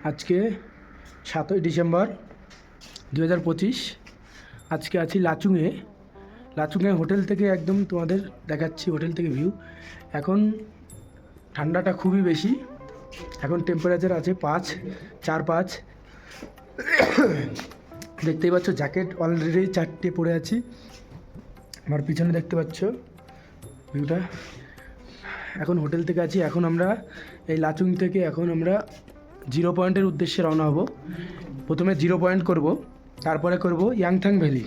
আজকে 7ই ডিসেম্বর 2025। আজকে আছি লাচুংয়ে হোটেল থেকে একদম তোমাদের দেখাচ্ছি হোটেল থেকে ভিউ। এখন ঠান্ডাটা খুবই বেশি, এখন টেম্পারেচার আছে 4-5। দেখতেই পাচ্ছ জ্যাকেট অলরেডি 4টে পরে আছি। আমার পিছনে দেখতে পাচ্ছ ভিউটা। এখন হোটেল থেকে আছি, এখন আমরা এই লাচুং থেকে এখন আমরা 0 পয়েন্টের উদ্দেশ্যে রওনা হব। প্রথমে 0 পয়েন্ট করব, তারপরে করব ইয়াংথাং ভ্যালি।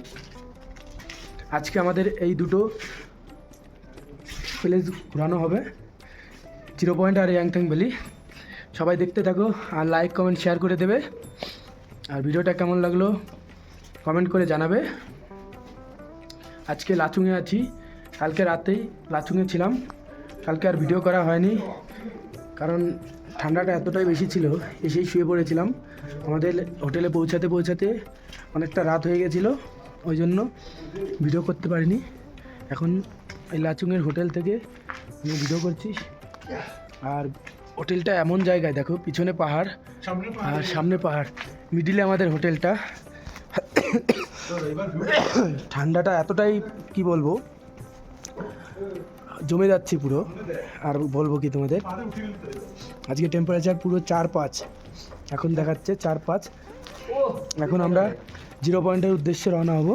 আজকে আমাদের এই দুটো প্লেস ঘোরানো হবে, 0 পয়েন্ট আর ইয়াংথাং ভ্যালি। সবাই দেখতে থাকো আর লাইক কমেন্ট শেয়ার করে দেবে। আর ভিডিওটা কেমন লাগলো কমেন্ট করে জানাবে। আজকে লাচুংয়ে আছি, কালকে রাতেই লাচুংয়ে ছিলাম, কালকে আর ভিডিও করা হয়নি কারণ ঠান্ডাটা এতটাই বেশি ছিল, এসেই শুয়ে পড়েছিলাম। আমাদের হোটেলে পৌঁছাতে অনেকটা রাত হয়ে গেছিলো, ওই জন্য ভিডিও করতে পারিনি। এখন এই লাচুংয়ের হোটেল থেকে আমি ভিডিও করছি। আর হোটেলটা এমন জায়গায় দেখো, পিছনে পাহাড় আর সামনে পাহাড়, মিডিলে আমাদের হোটেলটা। ঠান্ডাটা এতটাই কি বলবো, জমে যাচ্ছে পুরো। আর বলবো কি তোমাদের, আজকে টেম্পারেচার পুরো 4-5, এখন দেখাচ্ছে 4-5। এখন আমরা 0 পয়েন্টের উদ্দেশ্যে রওনা হব।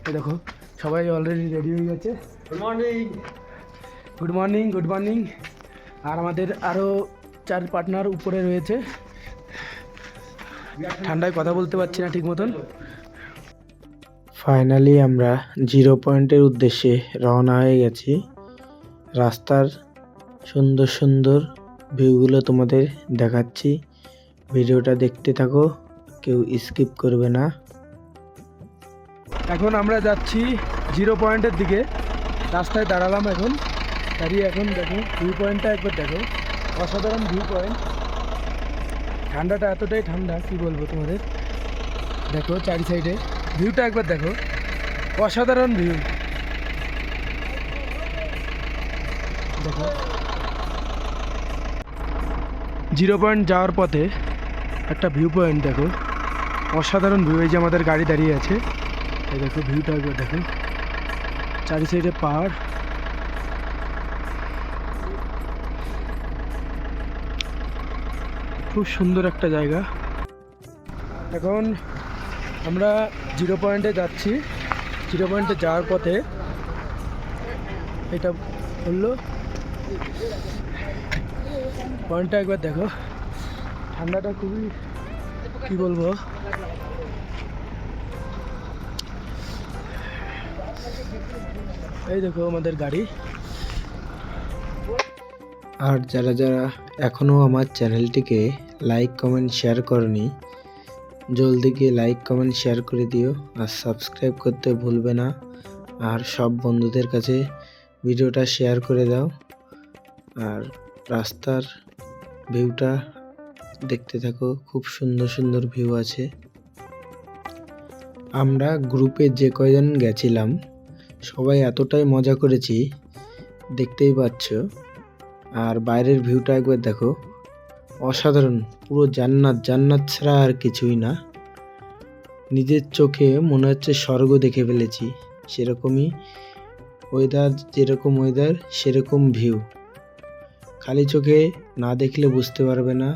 এই দেখো সবাই অলরেডি রেডি হয়ে গেছে। Good morning. আর আমাদের আরও 4 পার্টনার উপরে রয়েছে, ঠান্ডায় কথা বলতে পারছি না ঠিক মতন। ফাইনালি আমরা 0 পয়েন্টের উদ্দেশ্যে রওনা হয়ে গেছি। রাস্তার সুন্দর ভিউগুলো তোমাদের দেখাচ্ছি, ভিডিওটা দেখতে থাকো, কেউ স্কিপ করবে না। এখন আমরা যাচ্ছি 0 পয়েন্টের দিকে, রাস্তায় দাঁড়ালাম এখন, দাঁড়িয়ে এখন দেখো ভিউ পয়েন্টটা একবার দেখো, অসাধারণ ভিউ পয়েন্ট। ঠান্ডাটা এতটাই ঠান্ডা কি বলবো তোমাদের, দেখো চারি সাইডে ভিউটা একবার দেখো, অসাধারণ ভিউ দেখো। 0 পয়েন্ট যাওয়ার পথে একটা ভিউ পয়েন্ট দেখো, অসাধারণ ভিউ। এই যে আমাদের গাড়ি দাঁড়িয়ে আছে, এই দেখো ভিউটা একবার দেখো, চারি সাইডে পাহাড়। খুব সুন্দর একটা জায়গা। এখন আমরা 0 পয়েন্টে যাচ্ছি, 0 পয়েন্টে যাওয়ার পথে এটা বললো পয়েন্টটা একবার দেখো, ঠান্ডাটা খুবই কি বলবো। এই দেখো আমাদের গাড়ি। আর যারা এখনও আমার চ্যানেলটিকে লাইক কমেন্ট শেয়ার করনি, জলদি গিয়ে লাইক কমেন্ট শেয়ার করে দিও আর সাবস্ক্রাইব করতে ভুলবে না। আর সব বন্ধুদের কাছে ভিডিওটা শেয়ার করে দাও। আর রাস্তার ভিউটা দেখতে থাকো, খুব সুন্দর ভিউ আছে। আমরা গ্রুপে যে কয়জন গেছিলাম সবাই এতটাই মজা করেছি, দেখতেই পাচ্ছ। আর বাইরের ভিউটা একবার দেখো, অসাধারণ, পুরো জান্নাত ছাড়া আর কিছুই না। নিজের চোখে মনে হচ্ছে স্বর্গ দেখে ফেলেছি, সেরকমই ওয়েদার, যেরকম ওয়েদার সেরকম ভিউ। খালি চোখে না দেখলে বুঝতে পারবে না।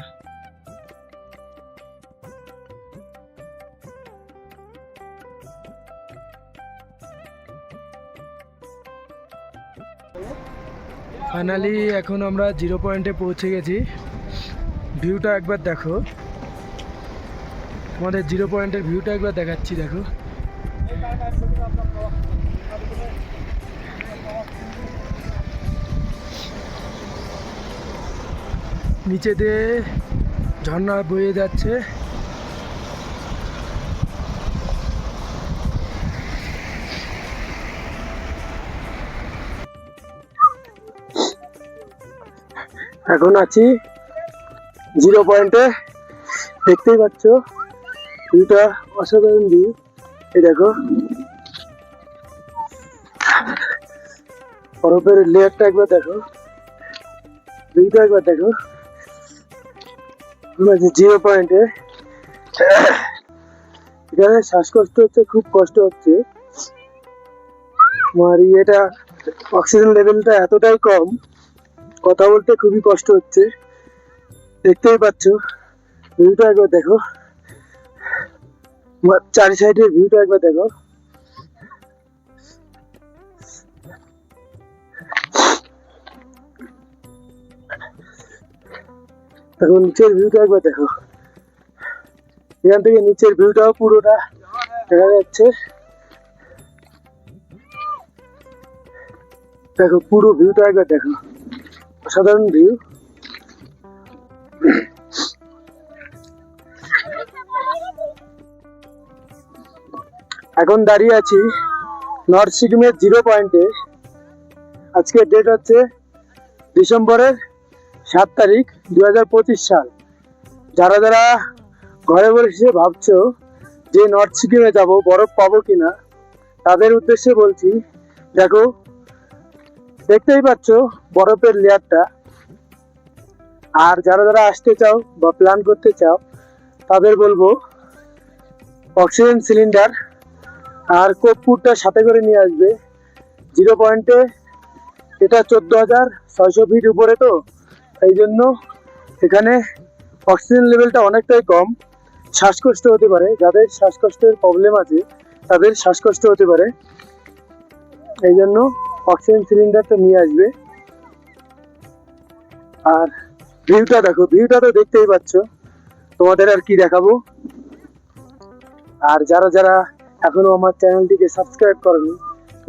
ফাইনালি এখন আমরা 0 পয়েন্টে পৌঁছে গেছি। ভিউটা একবার দেখো, আমাদের 0 পয়েন্টের ভিউটা একবার দেখাচ্ছি দেখো। নিচে দিয়ে ঝর্ণা বয়ে যাচ্ছে। এখন আছি 0 পয়েন্টে, দেখতেই পাচ্ছ ভিউটা অসাধারণ ভিউ। এই দেখো বরফের লেয়ারটা একবার দেখো, ভিউটা একবার দেখো। জিরো পয়েন্টে এখানে শ্বাসকষ্ট হচ্ছে, খুব কষ্ট হচ্ছে আমার। এটা অক্সিজেন লেভেলটা এতটাই কম, কথা বলতে খুবই কষ্ট হচ্ছে। দেখতেই পাচ্ছ, ভিউটা একবার দেখো, চারি সাইডের ভিউটা একবার দেখো। এখন নিচের ভিউটা একবার দেখো, এখান থেকে নিচের ভিউটাও পুরোটা দেখা যাচ্ছে। দেখো পুরো ভিউটা একবার দেখো, অসাধারণ ভিউ। এখন দাঁড়িয়ে আছি নর্থ সিকিমের জিরো পয়েন্টে। আজকের ডেট হচ্ছে ডিসেম্বরের 7 তারিখ 2025 সাল। যারা যারা ঘরে বসে ভাবছো যে নর্থ সিকিমে যাব, বরফ পাবো কিনা, তাদের উদ্দেশ্যে বলছি, দেখো দেখতেই পাচ্ছ বরফের লেয়ারটা। আর যারা যারা আসতে চাও বা প্ল্যান করতে চাও, তাদের বলবো অক্সিজেন সিলিন্ডার আর কর্পূরটা সাথে করে নিয়ে আসবে। জিরো পয়েন্টে এটা 14,600 ফিট উপরে, তো এই জন্য এখানে অক্সিজেন লেভেলটা অনেকটাই কম। শ্বাসকষ্ট হতে পারে, যাদের শ্বাসকষ্টের প্রবলেম আছে তাদের শ্বাসকষ্ট হতে পারে, এই জন্য অক্সিজেন সিলিন্ডারটা নিয়ে আসবে। আর ভিউটা দেখো, ভিউটা তো দেখতেই পাচ্ছ, তোমাদের আর কি দেখাবো। আর যারা যারা এখনো আমার চ্যানেলটিকে সাবস্ক্রাইব করেনি,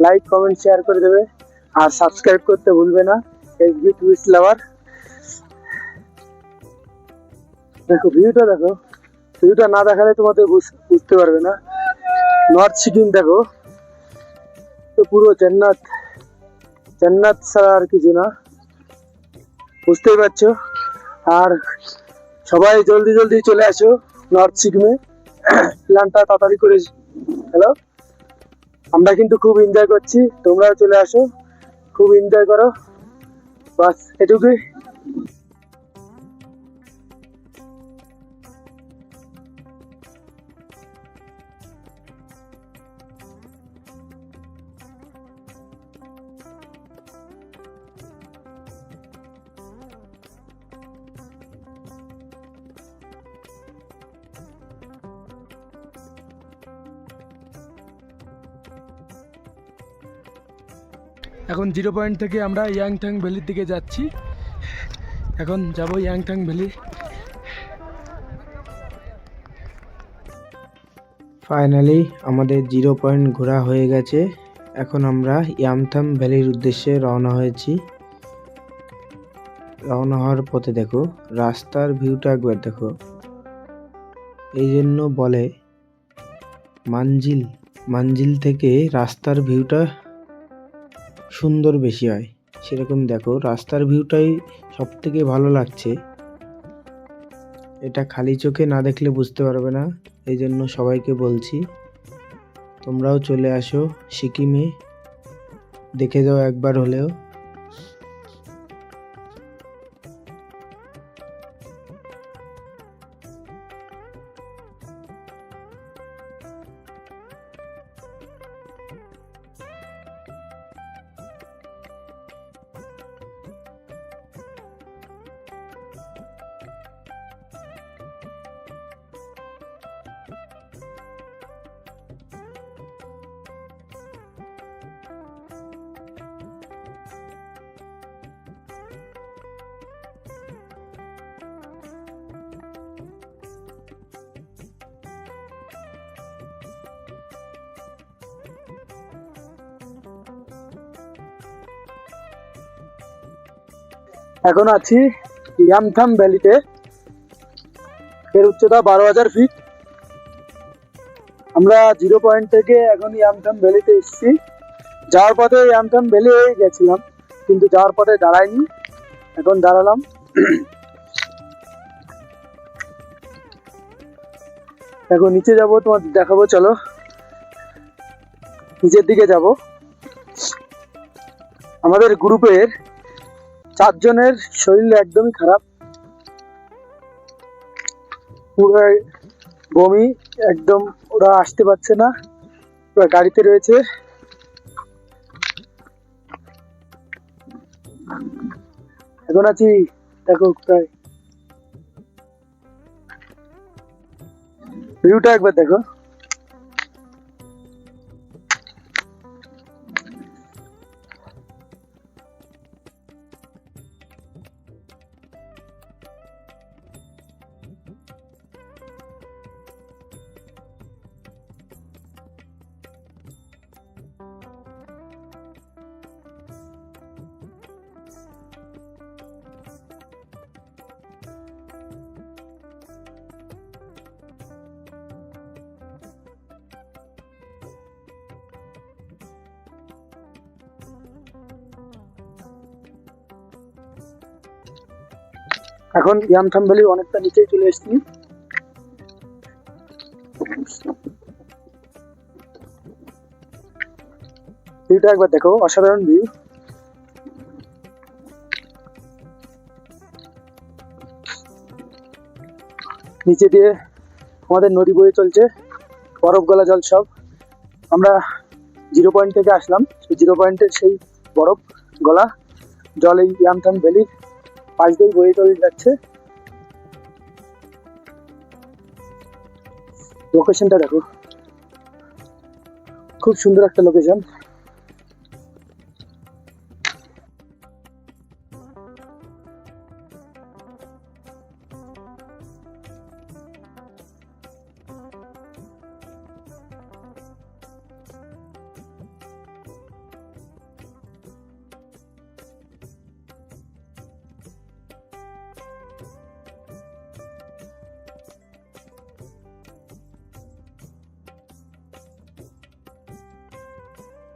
লাইক কমেন্ট শেয়ার করে দেবে, আর সাবস্ক্রাইব করতে ভুলবে না। এসবি টুরিস্ট লাভার। দেখো ভিউটা দেখো, ভিউটা না দেখালে তোমাদের বুঝতে পারবে না। নর্থ সিকিম দেখো তো পুরো জান্নাত, জান্নাত ছাড়া আর কিছু না, বুঝতেই পারছো। আর সবাই জলদি জলদি চলে আসো নর্থ সিকিমে, প্ল্যানটা তাড়াতাড়ি করে হ্যালো। আমরা কিন্তু খুব এনজয় করছি, তোমরাও চলে আসো, খুব এনজয় করো, বাস এটুকুই। এখন জিরো পয়েন্ট থেকে আমরা ইয়াংথাং ভ্যালির দিকে যাচ্ছি। এখন যাব ইয়াংথাং ভ্যালি। ফাইনালি আমাদের জিরো পয়েন্ট ঘোরা হয়ে গেছে। এখন আমরা ইয়ামথাম ভ্যালির উদ্দেশ্যে রওনা হয়েছি। রওনা হওয়ার পথে দেখো রাস্তার ভিউটা একবার দেখো। এই জন্য বলে মানজিল থেকে রাস্তার ভিউটা সুন্দর বেশি হয়, সেরকম দেখো রাস্তার ভিউটাই সব থেকে ভালো লাগছে। এটা খালি চোখে না দেখলে বুঝতে পারবে না, এই জন্য সবাইকে বলছি তোমরাও চলে আসো সিকিমে, দেখে যাও একবার হলেও। এখন আছি ইয়ামথাম ভ্যালিতে, এর উচ্চতা 12,000 ফিট। আমরা জিরো পয়েন্ট থেকে এখন ইয়ামথাম ভ্যালিতে এসেছি। যাওয়ার পথে ইয়ামথাম ভ্যালি গেছিলাম, কিন্তু যাওয়ার পথে দাঁড়াইনি, এখন দাঁড়ালাম। এখন নিচে যাব, তোমাদের দেখাবো, চলো নিচের দিকে যাব। আমাদের গ্রুপের 4 জনের শরীর একদমই খারাপ, পুরো বমি, একদম ওরা আসতে পারছে না, ওরা গাড়িতে রয়েছে। এখন আছি, দেখো কোথায়, ভিউটা একবার দেখো। এখন ইয়ামথাম ভ্যালির অনেকটা নিচে চলে এসেছি। ভিউটা একবার দেখো, অসাধারণ ভিউ। নিচে দিয়ে আমাদের নদী বয়ে চলছে, বরফ গলা জল সব। আমরা 0 পয়েন্ট থেকে আসলাম, সেই 0 পয়েন্টের সেই বরফ গলা জল এই ইয়ামথাম ভ্যালির পাশ দিয়ে বয়ে চলে যাচ্ছে। লোকেশনটা দেখো, খুব সুন্দর একটা লোকেশন।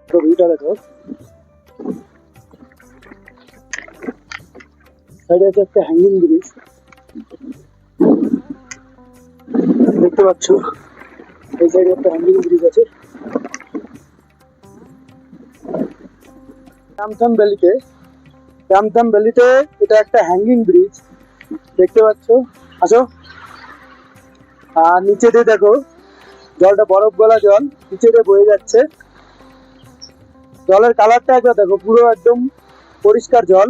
তো ভিউটা দেখো, সাইডে আছে একটা হ্যাঙ্গিং ব্রিজ, দেখতে পাচ্ছ এই সাইডে একটা হ্যাঙ্গিং ব্রিজ আছে। ইয়ামথাম ভ্যালিতে এটা একটা হ্যাঙ্গিং ব্রিজ, দেখতে পাচ্ছ। আসো, আর নিচে দিয়ে দেখো, জলটা বরফ গলা জল নিচে দিয়ে বয়ে যাচ্ছে। জলের কালারটা একবার দেখো, পুরো একদম পরিষ্কার জল।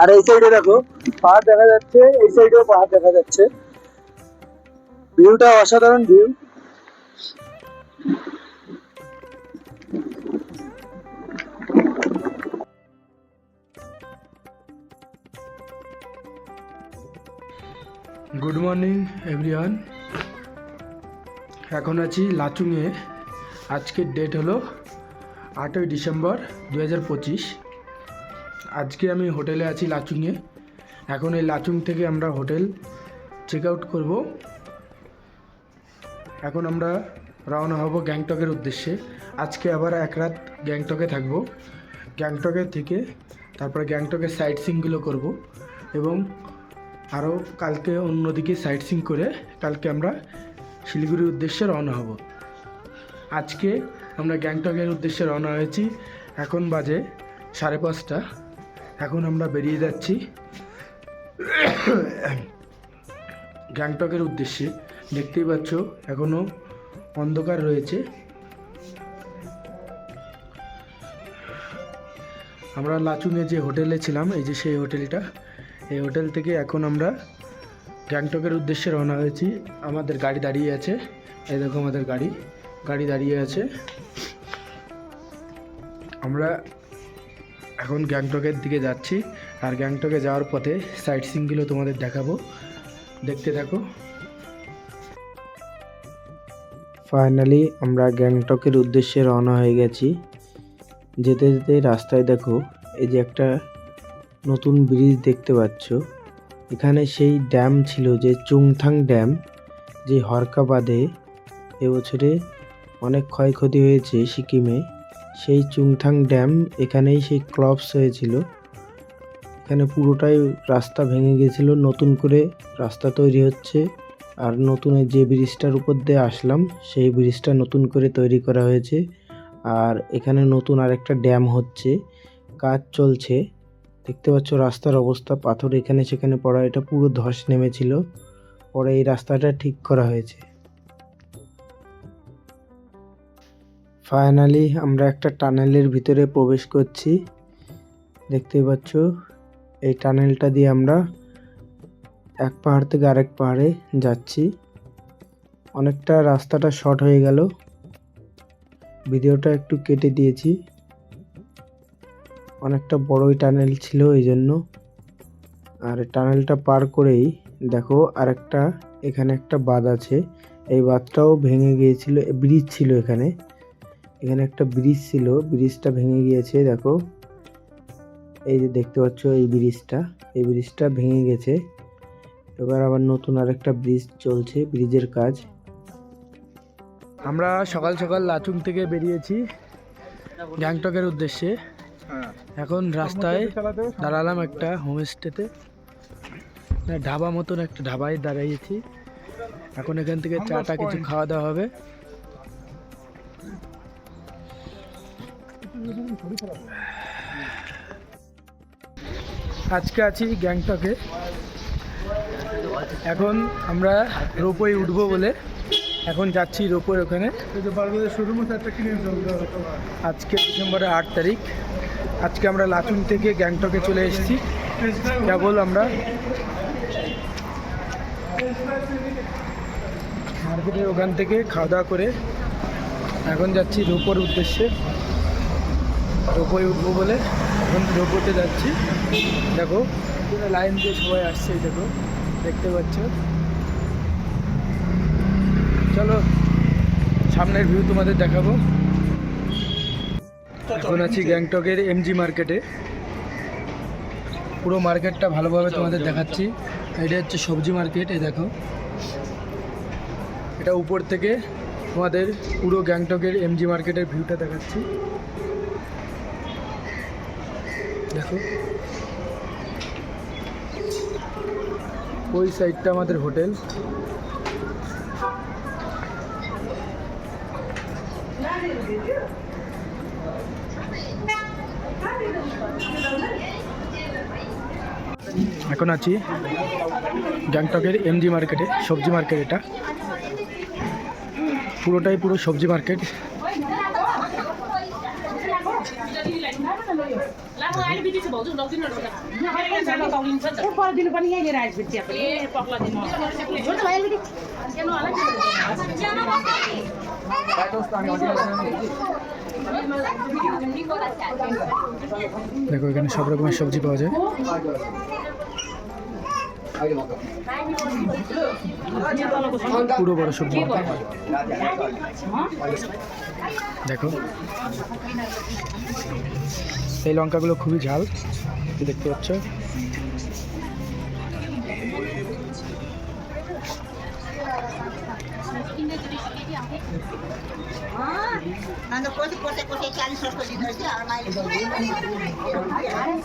আর এই সাইডে দেখো পাহাড় দেখা যাচ্ছে, এই সাইডেও পাহাড় দেখা যাচ্ছে। ভিউটা অসাধারণ ভিউ। Good morning everyone. এখন আছি লাচুংয়ে। আজকের ডেট হলো 8ই ডিসেম্বর 2025। আজকে আমি হোটেলে আছি লাচুংয়ে। এখন এই লাচুং থেকে আমরা হোটেল চেক আউট করবো। এখন আমরা রওনা হব গ্যাংটকের উদ্দেশ্যে। আজকে আবার এক রাত গ্যাংটকে থাকবো। গ্যাংটকের থেকে তারপরে গ্যাংটকের সাইট সিইংগুলো করব এবং আরও কালকে অন্যদিকে সাইট সিইং করে কালকে আমরা শিলিগুড়ির উদ্দেশ্যে রওনা হব। আজকে আমরা গ্যাংটকের উদ্দেশ্যে রওনা হয়েছি, এখন বাজে 5:30। এখন আমরা বেরিয়ে যাচ্ছি গ্যাংটকের উদ্দেশ্যে। দেখতেই পাচ্ছ এখনও অন্ধকার রয়েছে। আমরা লাচুংয়ে যে হোটেলে ছিলাম, এই যে সেই হোটেলটা, এই হোটেল থেকে এখন আমরা গ্যাংটকের উদ্দেশ্যে রওনা হয়েছি। আমাদের গাড়ি দাঁড়িয়ে আছে, এই দেখো আমাদের গাড়ি দাঁড়িয়ে আছে। আমরা এখন গ্যাংটকের দিকে যাচ্ছি, আর গ্যাংটকে যাওয়ার পথে সাইট সিইংগুলো তোমাদের দেখাবো, দেখতে থাকো। ফাইনালি আমরা গ্যাংটকের উদ্দেশ্যে রওনা হয়ে গেছি। যেতে যেতে রাস্তায় দেখো এই যে একটা নতুন ব্রিজ দেখতে পাচ্ছ। এখানে সেই ড্যাম ছিল যে চুংথাং ড্যাম, যে হরকা বাঁধে এবছরে অনেক ক্ষয়ক্ষতি হয়েছে সিকিমে। সেই চুংথাং ড্যাম এখানেই সেই ক্লপস হয়েছিল। এখানে পুরোটাই রাস্তা ভেঙে গেছিল, নতুন করে রাস্তা তৈরি হচ্ছে। আর নতুন যে ব্রিজটার উপর দিয়ে আসলাম সেই ব্রিজটা নতুন করে তৈরি করা হয়েছে। আর এখানে নতুন আরেকটা ড্যাম হচ্ছে, কাজ চলছে। দেখতে পাচ্ছ রাস্তার অবস্থা, পাথর এখানে সেখানে পড়া, এটা পুরো ধস নেমেছিল। পরে এই রাস্তাটা ঠিক করা হয়েছে। ফাইনালি আমরা একটা টানেলের ভিতরে প্রবেশ করছি। দেখতেই পাচ্ছ এই টানেলটা দিয়ে আমরা এক পাহাড় থেকে আরেক পাহাড়ে যাচ্ছি। অনেকটা রাস্তাটা শর্ট হয়ে গেল, ভিডিওটা একটু কেটে দিয়েছি, অনেকটা বড়ই টানেল ছিল এই জন্য। আর টানেলটা পার করেই দেখো আরেকটা এখানে একটা বাঁধ আছে, এই বাঁধটাও ভেঙে গিয়েছিল, ব্রিজ ছিল এখানে একটা ব্রিজ ছিল, ব্রিজটা ভেঙে গিয়েছে। দেখো এই যে দেখতে পাচ্ছ এই ব্রিজটা ভেঙে গেছে, এবার আবার নতুন আরেকটা ব্রিজ চলছে, ব্রিজের কাজ। আমরা সকাল সকাল লাচুং থেকে বেরিয়েছি গ্যাংটকের উদ্দেশ্যে। এখন রাস্তায় দাঁড়ালাম একটা হোমস্টেতে, ধাবা মতন একটা ধাবায় দাঁড়িয়েছি। এখন এখান থেকে চাটা কিছু খাওয়া দাওয়া হবে। আজকে আছি গ্যাংটকে। এখন আমরা রোপওয়ে উঠবো বলে এখন যাচ্ছি রোপওয়ে ওখানে। আজকে ডিসেম্বরের 8 তারিখ। আজকে আমরা লাচুং থেকে গ্যাংটকে চলে এসেছি কেবল। আমরা মার্কেটের ওখান থেকে খাওয়া দাওয়া করে এখন যাচ্ছি রোপওয়ের উদ্দেশ্যে। রোপওয়ে উঠবো বলে এখন রোপওয়েতে যাচ্ছি। দেখো লাইন দিয়ে সবাই আসছে, দেখো দেখতে পাচ্ছ। চলো সামনের ভিউ তোমাদের দেখাবো। এখন আছি গ্যাংটকের এমজি মার্কেটে। পুরো মার্কেটটা ভালোভাবে তোমাদের দেখাচ্ছি। এটা হচ্ছে সবজি মার্কেট। এই দেখো, এটা উপর থেকে তোমাদের পুরো গ্যাংটকের এমজি মার্কেটের ভিউটা দেখাচ্ছি। দেখো ওই সাইডটা আমাদের হোটেল। এখন আছি গ্যাংটকের এমজি মার্কেটে, সবজি মার্কেট। এটা পুরোটাই পুরো সবজি মার্কেট। দেখো এখানে সব রকমের সবজি পাওয়া যায়। পুরো বড় সবজি মার্কেট। দেখো এই লঙ্কাগুলো খুবই ঝাল, দেখতে পাচ্ছ।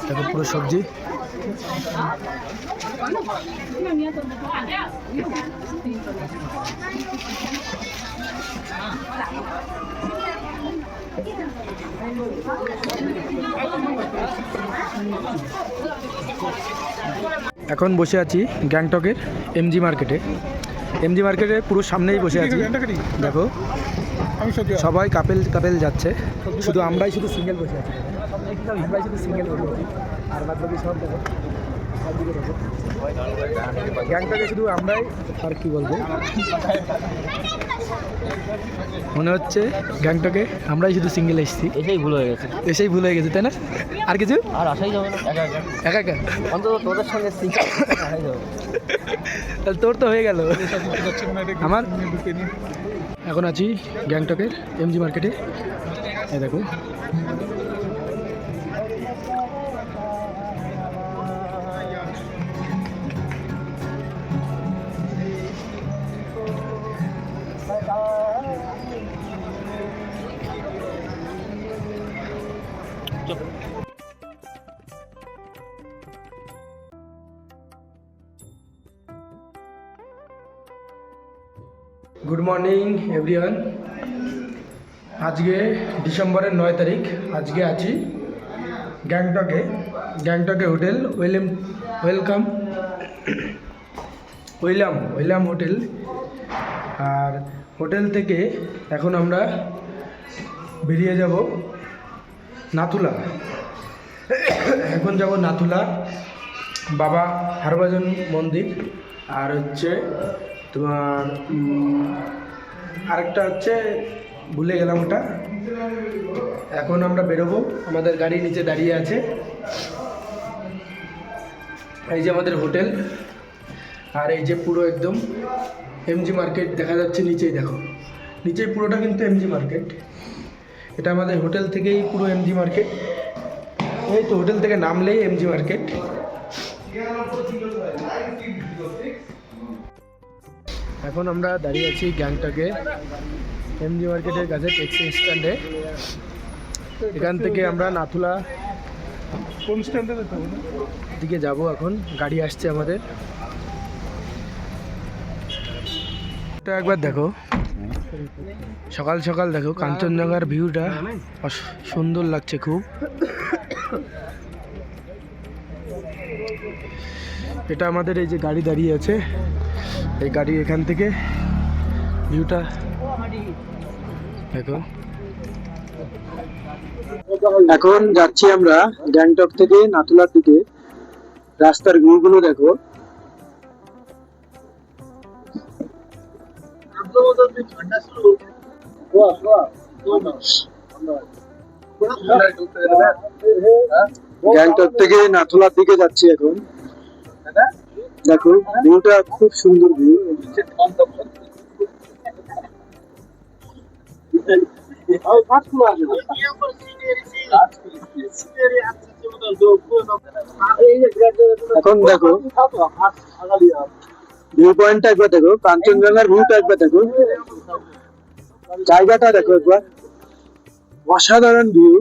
দেখো পুরো সবজি। এখন বসে আছি গ্যাংটকের এমজি মার্কেটে। এমজি মার্কেটের পুরো সামনেই বসে আছি। দেখো সবাই কাপেল যাচ্ছে, শুধু আমরাই সিঙ্গেল বসে আছি। আর বাদ বাকি সব দেখো গ্যাংটকে শুধু আমরাই। আর কি বলবো, মনে হচ্ছে গ্যাংটকে আমরাই শুধু সিঙ্গেল এসেছি। এসেই ভুল হয়ে গেছে, তাই না? আর কিছু আর আসাই যাবে না, একা একা অন্তত তোদের সঙ্গে তাহলে তোর তো হয়ে গেল। আমার এখন আছি গ্যাংটকের এমজি মার্কেটে। এই দেখো গুড মর্নিং এভরিওয়ান। আজকে ডিসেম্বরের 9 তারিখ। আজকে আছি গ্যাংটকে হোটেল ওয়েলকাম। ওইলাম হোটেল। আর হোটেল থেকে এখন আমরা বেরিয়ে যাব নাথুলা। এখন যাব নাথুলা বাবা হরভজন মন্দির, আর হচ্ছে তোমার আরেকটা হচ্ছে ভুলে গেলাম ওটা। এখন আমরা বেরোবো, আমাদের গাড়ি নিচে দাঁড়িয়ে আছে। এই যে আমাদের হোটেল, আর এই যে পুরো একদম এমজি মার্কেট দেখা যাচ্ছে নিচেই, দেখো নিচেই পুরোটা কিন্তু এমজি মার্কেট। এটা আমাদের হোটেল থেকেই পুরো এমজি মার্কেট। এই তো হোটেল থেকে নামলেই এমজি মার্কেট। এখন আমরা দাঁড়িয়ে আছি গ্যাংটকে এমজি মার্কেটের কাছে ট্যাক্সি স্ট্যান্ডে। এখান থেকে আমরা নাথুলা কোন স্ট্যান্ডে দিকে যাব। এখন গাড়ি আসছে আমাদের। তো একবার দেখো, সকাল সকাল দেখো কাঞ্চনজঙ্ঘার ভিউটা সুন্দর লাগছে খুব। এটা আমাদের এই যে গাড়ি দাঁড়িয়ে আছে, এই গাড়ি এখান থেকে ভিউটা দেখো। এখন যাচ্ছি আমরা গ্যাংটক থেকে নাথুলার দিকে। রাস্তার ভিউগুলো দেখো। গ্যাংটক থেকে নাথুলার দিকে যাচ্ছি এখন। দেখো ভিউটা খুব সুন্দর ভিউ। এখন দেখো ভিউ পয়েন্টটা একবার দেখো, কাঞ্চনজঙ্ঘার ভিউটা একবার দেখো, জায়গাটা দেখো একবার, অসাধারণ ভিউ।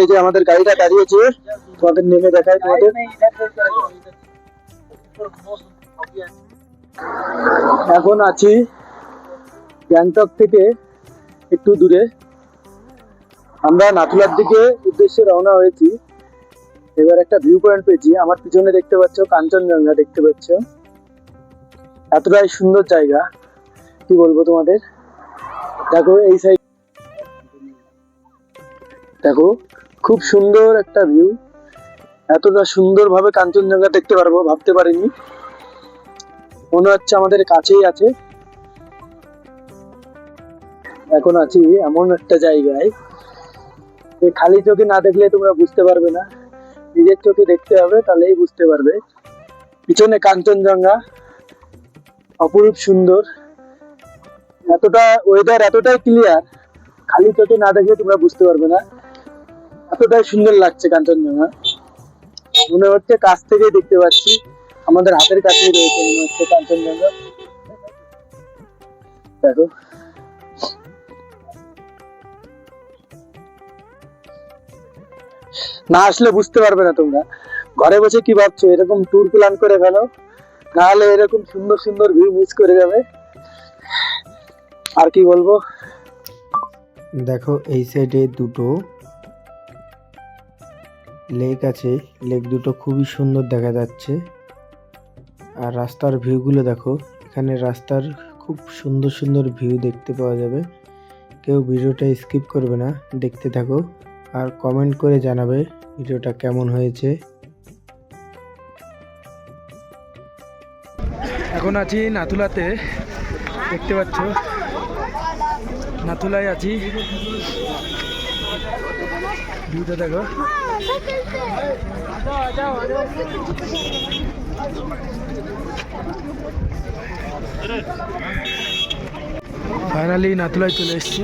এই যে আমাদের গাড়িটা দাঁড়িয়েছে, তোমাদের নেমে দেখায় তোমাদের। এখন আছি গ্যাংটক থেকে একটু দূরে। আমরা নাথুলার দিকে উদ্দেশ্যে রওনা হয়েছি। এবার একটা ভিউ পয়েন্ট পেয়েছি, আমার পিছনে দেখতে পাচ্ছ কাঞ্চনজঙ্ঘা দেখতে পাচ্ছ। এতটাই সুন্দর জায়গা, কি বলবো তোমাদের। দেখো এই সাইড দেখো, খুব সুন্দর একটা ভিউ। এতটা সুন্দরভাবে কাঞ্চনজঙ্ঘা দেখতে পারবো ভাবতে পারিনি। মনে হচ্ছে আমাদের কাছেই আছে। এখন আছি এমন একটা জায়গায়, খালি চোখে না দেখলে তোমরা বুঝতে পারবে না, নিজের চোখে দেখতে হবে, তাহলেই বুঝতে পারবে। পিছনে কাঞ্চনজঙ্ঘা, অপরূপ সুন্দর। এতটা ওয়েদার এতটাই ক্লিয়ার, খালি চোখে না দেখলে তোমরা বুঝতে পারবে না, এতটাই সুন্দর লাগছে কাঞ্চনজঙ্ঘা। মনে হচ্ছে কাছ থেকেই দেখতে পাচ্ছি, আমাদের হাতের কাছেই রয়েছে মনে হচ্ছে কাঞ্চনজঙ্ঘা। দেখো না আসলে বুঝতে পারবে না তোমরা। ঘরে বসে কি ভাবছো, এরকম ট্যুর প্ল্যান করে ফেলো, নাহলে এরকম সুন্দর সুন্দর ভিউ মিস করে যাবে। আর কি বলবো, দেখো এই সাইডে দুটো লেক আছে, লেক দুটো খুবই সুন্দর দেখা যাচ্ছে। আর রাস্তার ভিউগুলো দেখো, এখানে রাস্তার খুব সুন্দর সুন্দর ভিউ দেখতে পাওয়া যাবে। কেউ ভিডিওটা স্কিপ করবে না, দেখতে থাকো আর কমেন্ট করে জানাবে ভিডিওটা কেমন হয়েছে। এখন আছি নাথুলাতে, দেখতে পাচ্ছ নাথুলায় আছি, ভিউটা দেখো। ফাইনালি নাথুলায় চলে এসেছি।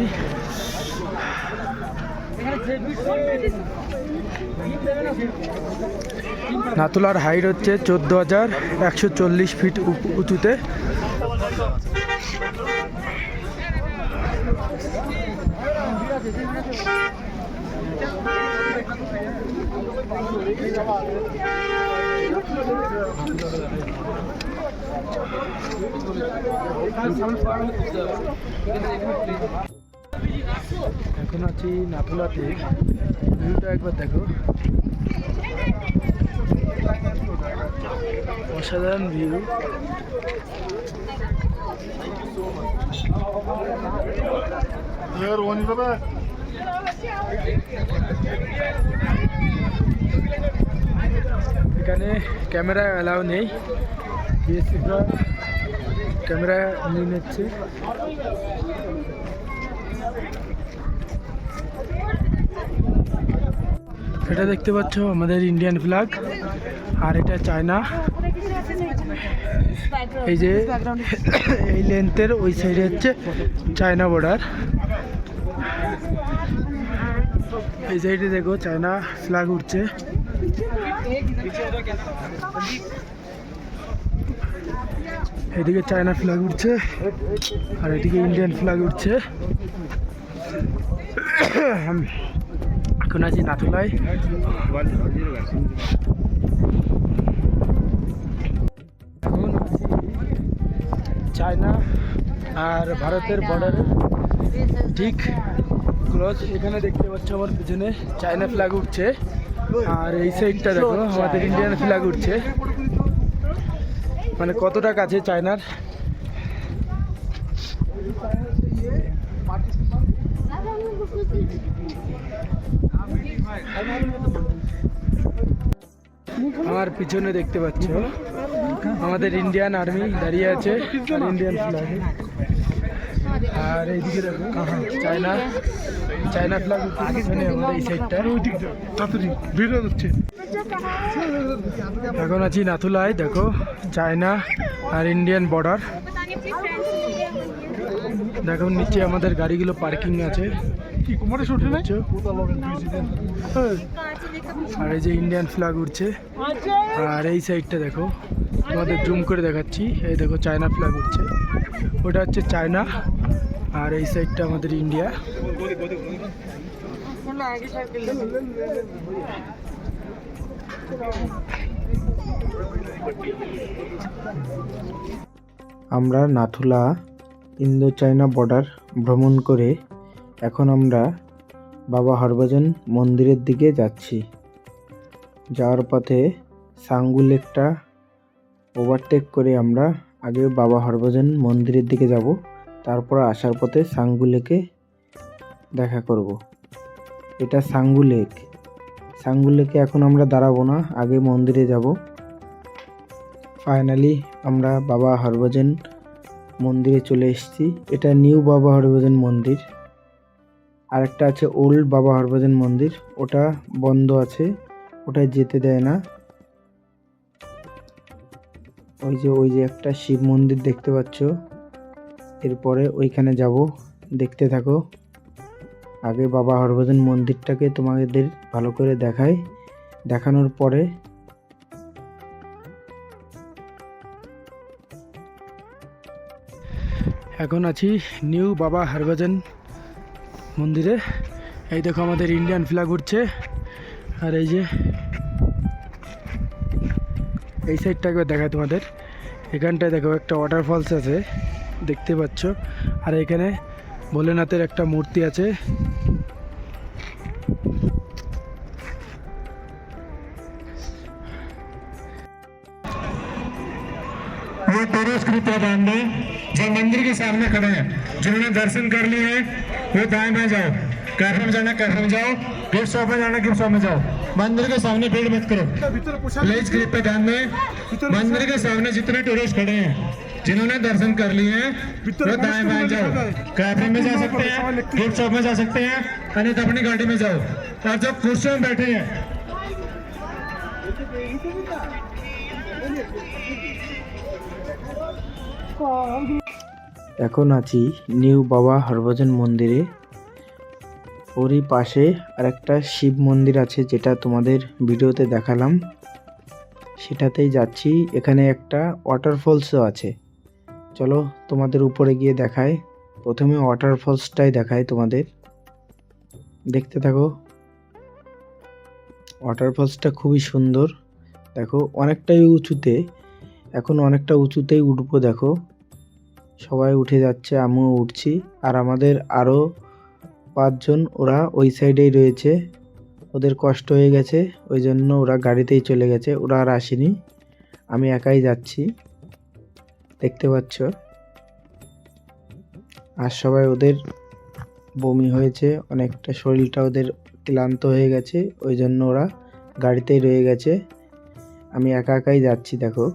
নাথুলার হাইট হচ্ছে 14,140 ফিট উঁচুতে। এখন আছি নাথুলাতে, ভিউটা একবার দেখো। অসাধারণ ভিউ। এখানে ক্যামেরা অ্যালাউ নেই, বিএসএফরা ক্যামেরা নিয়ে নিচ্ছে। এটা দেখতে পাচ্ছ আমাদের ইন্ডিয়ান ফ্ল্যাগ, আর এটা চায়না। এই যে এই লেন্থের ওই সাইডে হচ্ছে চায়না বর্ডার। এই সাইডে দেখো চায়না ফ্ল্যাগ উঠছে। এদিকে চায়না ফ্ল্যাগ উঠছে আর এদিকে ইন্ডিয়ান ফ্ল্যাগ উঠছে। এখন আছি নাথুলায়। এখন চায়না আর ভারতের বর্ডারে ঠিক ক্লোজ। এখানে দেখতে পাচ্ছ আমার পিছনে চায়না ফ্ল্যাগ উঠছে, আর এই সাইডটা দেখো আমাদের ইন্ডিয়ান ফ্ল্যাগ উঠছে। মানে কতটা কাছে চায়নার। আমার পিছনে দেখতে পাচ্ছ আমাদের ইন্ডিয়ান আর্মি দাঁড়িয়ে আছে আর ইন্ডিয়ান ফ্ল্যাগ। আর এইদিকে দেখো চায়না চায়না ফ্ল্যাগ পিছনে আমাদের এই সাইডটা ভিডিও হচ্ছে। এখন আছি নাথুলায়, দেখো চায়না আর ইন্ডিয়ান বর্ডার। দেখো নিচে আমাদের গাড়িগুলো পার্কিং আছে। আর এই যে ইন্ডিয়ান ফ্ল্যাগ উঠছে, আর এই সাইডটা দেখো তোমাদের জুম করে দেখাচ্ছি। এই দেখো চায়না ফ্ল্যাগ উঠছে, ওটা হচ্ছে চায়না, আর এই সাইডটা আমাদের ইন্ডিয়া। আমরা নাথুলা ইন্দো চায়না বর্ডার ভ্রমণ করে এখন আমরা বাবা হরভজন মন্দিরের দিকে যাচ্ছি। যাওয়ার পথে সাঙ্গু লেকটা ওভারটেক করে আমরা আগে বাবা হরভজন মন্দিরের দিকে যাব, তারপর আসার পথে সাঙ্গু লেকে দেখা করব। এটা সাঙ্গু লেক। সাঙ্গু লেকে এখন আমরা দাঁড়াবো না, আগে মন্দিরে যাব। ফাইনালি আমরা বাবা হরভজন মন্দিরে চলে এসেছি। এটা নিউ বাবা হরভজন মন্দির। আরেকটা আছে ওল্ড বাবা হরভজন মন্দির, ওটা বন্ধ আছে, ওটায় যেতে দেয় না। ওই যে একটা শিব মন্দির দেখতে পাচ্ছ, এরপরে ওইখানে যাব, দেখতে থাকো। আগে বাবা হরভজন মন্দিরটাকে তোমাদের ভালো করে দেখাই, দেখানোর পরে এখন আছি নিউ বাবা হরভজন মন্দিরে। এই দেখো আমাদের ইন্ডিয়ান ফ্ল্যাগ উঠছে, আর এই যে এই সাইডটা একবার দেখায় তোমাদের। এখানটায় দেখো একটা ওয়াটারফলস আছে দেখতে পাচ্ছ, আর এখানে ভোলেনাথের একটা মূর্তি আছে। वो टूरिस्ट कृपया ध्यान दें, जो मंदिर के सामने खड़े हैं, जिन्होंने दर्शन कर लिए हैं वो दाएं बाएं जाओ। कैफे में जाना कैफे में जाओ, गिफ्ट शॉप में जाना गिफ्ट शॉप में जाओ। मंदिर के सामने भीड़ मत करो। प्लीज ग्रिप पे ध्यान दें, मंदिर के सामने जितने टूरिस्ट खड़े हैं, जिन्होंने दर्शन कर लिए हैं वो दाएं बाएं जाओ। कैफे में जा सकते हैं, गिफ्ट शॉप में जा सकते हैं, नहीं तो अपनी गाड़ी में जाओ। और जो कुर्सियों में बैठे हैं এখন আছি নিউ বাবা হরভজন মন্দিরে। ওরই পাশে আরেকটা শিব মন্দির আছে, যেটা তোমাদের ভিডিওতে দেখালাম, সেটাতেই যাচ্ছি। এখানে একটা ওয়াটারফলসও আছে, চলো তোমাদের উপরে গিয়ে দেখায়। প্রথমে ওয়াটারফলসটাই দেখায় তোমাদের, দেখতে থাকো। ওয়াটারফলসটা খুবই সুন্দর, দেখো অনেকটাই উঁচুতে, এখন অনেকটা উঁচুতেই উঠবো। দেখো সবাই উঠে যাচ্ছে, আমিও উঠছি। আর আমাদের আরও 5 জন ওরা ওই সাইডেই রয়েছে, ওদের কষ্ট হয়ে গেছে, ওই জন্য ওরা গাড়িতেই চলে গেছে, ওরা আর আসেনি। আমি একাই যাচ্ছি, দেখতে পাচ্ছ। আর সবাই ওদের বমি হয়েছে, অনেকটা শরীরটা ওদের ক্লান্ত হয়ে গেছে, ওই জন্য ওরা গাড়িতেই রয়ে গেছে। আমি একা একাই যাচ্ছি। দেখো,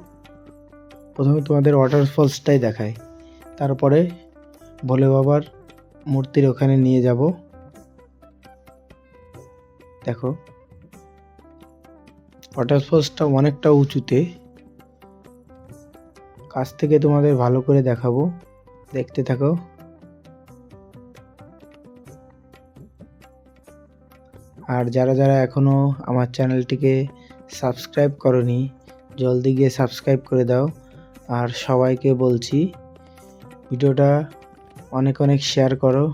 প্রথমে তোমাদের ওয়াটারফলসটাই দেখাই, তারপরে ভোলে বাবার মূর্তির ওখানে নিয়ে যাব। দেখো, ওয়াটারফলসটা অনেকটা উঁচুতে, কাছ থেকে তোমাদের ভালো করে দেখাবো, দেখতে থাকো। আর যারা যারা এখনও আমার চ্যানেলটিকে সাবস্ক্রাইব করনি, জলদি গিয়ে সাবস্ক্রাইব করে দাও। আর সবাইকে বলছি ভিডিওটা অনেক অনেক শেয়ার করো,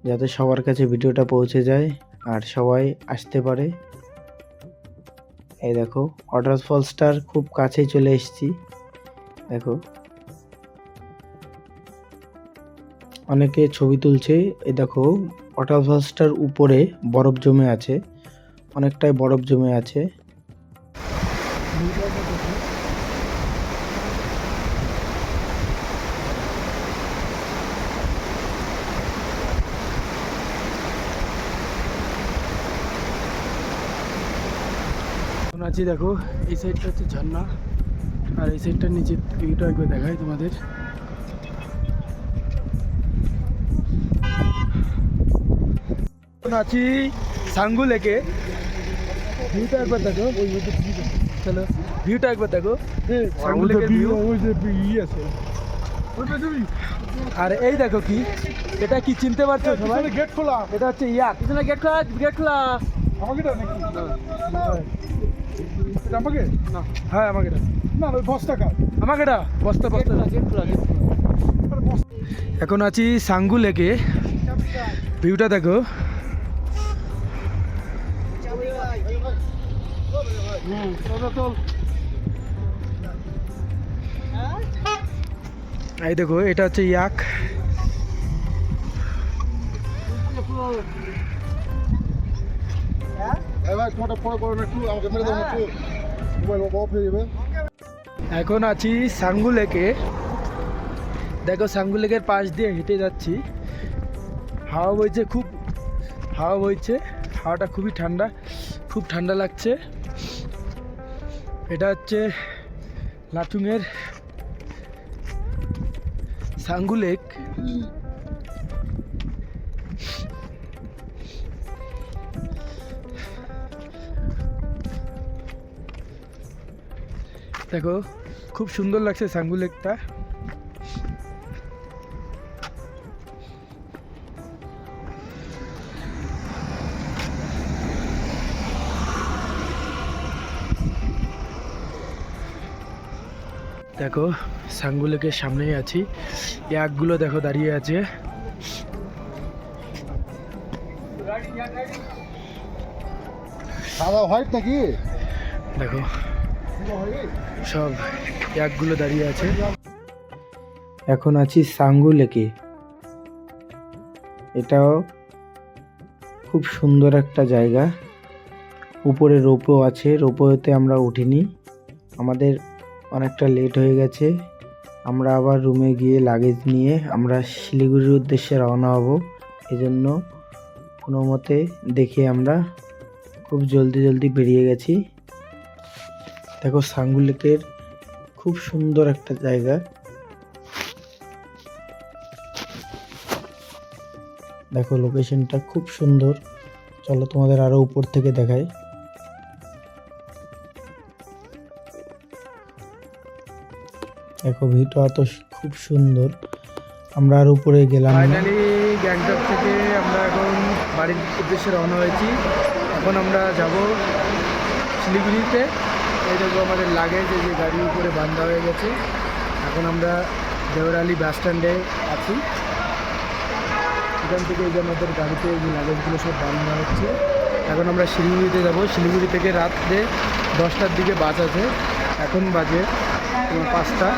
যাতে সবার কাছে ভিডিওটা পৌঁছে যায় আর সবাই আসতে পারে। এই দেখো, ওয়াটারফলসটার খুব কাছেই চলে এসেছি। দেখো, অনেকে ছবি তুলছে। এই দেখো, ওয়াটারফলসটার উপরে বরফ জমে আছে, অনেকটাই বরফ জমে আছে। এখন আছি, দেখো এই সাইডটা হচ্ছে ঝর্ণা, আর এই সাইডটার নিচে ভিউটা একবার দেখাই তোমাদের। এখন আছি সাঙ্গু লেকে, ভিউটা একবার দেখো। চলো ভিউটা একবার দেখো, সাঙ্গু লেকের ভিউ। আর এই দেখো কি, এটা কি চিনতে পারছো সবাই? গেট খোলা, এটা হচ্ছে ইয়াক। পিছনে গেট খোলা, গেট খোলা। আমাকে দাও নাকি? এটা আমাকে না, হ্যাঁ আমাকে দাও। না ওই বস্তা কার, আমাকে দাও। বস্তা বস্তা গেট খোলা, গেট খোলা। এখন আছি সাঙ্গু লেকে, ভিউটা দেখো। এই দেখো, এটা হচ্ছে ইয়াক। এখন আছি সাঙ্গু লেকে, দেখো সাঙ্গু লেকের পাশ দিয়ে হেঁটে যাচ্ছি। হাওয়া বইছে, খুব হাওয়া বইছে, হাওয়াটা খুবই ঠান্ডা, খুব ঠান্ডা লাগছে। এটা হচ্ছে লাচুংয়ের সাঙ্গু লেক। দেখো, খুব সুন্দর লাগছে সাঙ্গু লেকটা। দেখো, সাঙ্গু লেকের সামনেই আছি, ইয়াকগুলো দেখো দাঁড়িয়ে আছে। সাদা হোয়াইট নাকি? দেখো সব ইয়াকগুলো দাঁড়িয়ে আছে। এখন আছি সাঙ্গু লেকে, এটাও খুব সুন্দর একটা জায়গা। উপরে রোপও আছে, রোপওয়েতে আমরা উঠিনি, আমাদের অনেকটা লেট হয়ে গেছে। আমরা আবার রুমে গিয়ে লাগেজ নিয়ে আমরা শিলিগুড়ির উদ্দেশ্যে রওনা হব। এজন্য কোনো মতে দেখে আমরা খুব জলদি জলদি বেরিয়ে গেছি। দেখো, সাঙ্গু লেকের খুব সুন্দর একটা জায়গা। দেখো, লোকেশনটা খুব সুন্দর। চলো তোমাদের আরো উপর থেকে দেখাই। দেখো, ভিউটা তো খুব সুন্দর। আমরা আর উপরে গেলাম না। ফাইনালি গ্যাংটক থেকে আমরা এখন বাড়ির উদ্দেশ্যে রওনা হয়েছি। এখন আমরা যাব শিলিগুড়িতে। এই দেখো আমাদের লাগেজ, এই যে গাড়ির উপরে বান্ধা হয়ে গেছে। এখন আমরা দেওরালি বাস স্ট্যান্ডে আছি। এখান থেকে এই যে আমাদের গাড়িতে এই যে লাগেজগুলো সব বান্ধা হচ্ছে। এখন আমরা শিলিগুড়িতে যাব। শিলিগুড়ি থেকে রাত্রে 10টার দিকে বাস আছে, এখন বাজে 5টা।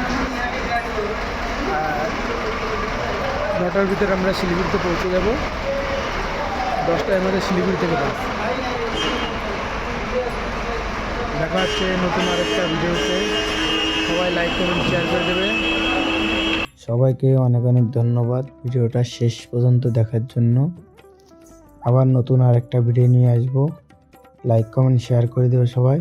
9টার ভিতরে আমরা শিলিগুড়িতে পৌঁছে যাব। 10টায় আমাদের শিলিগুড়ি থেকে বাস। দেখা হচ্ছে নতুন আরেকটা ভিডিওতে। সবাই লাইক কমেন্ট শেয়ার করে দেবে। সবাইকে অনেক অনেক ধন্যবাদ ভিডিওটা শেষ পর্যন্ত দেখার জন্য। আবার নতুন আরেকটা ভিডিও নিয়ে আসবো। লাইক কমেন্ট শেয়ার করে দেবে সবাই।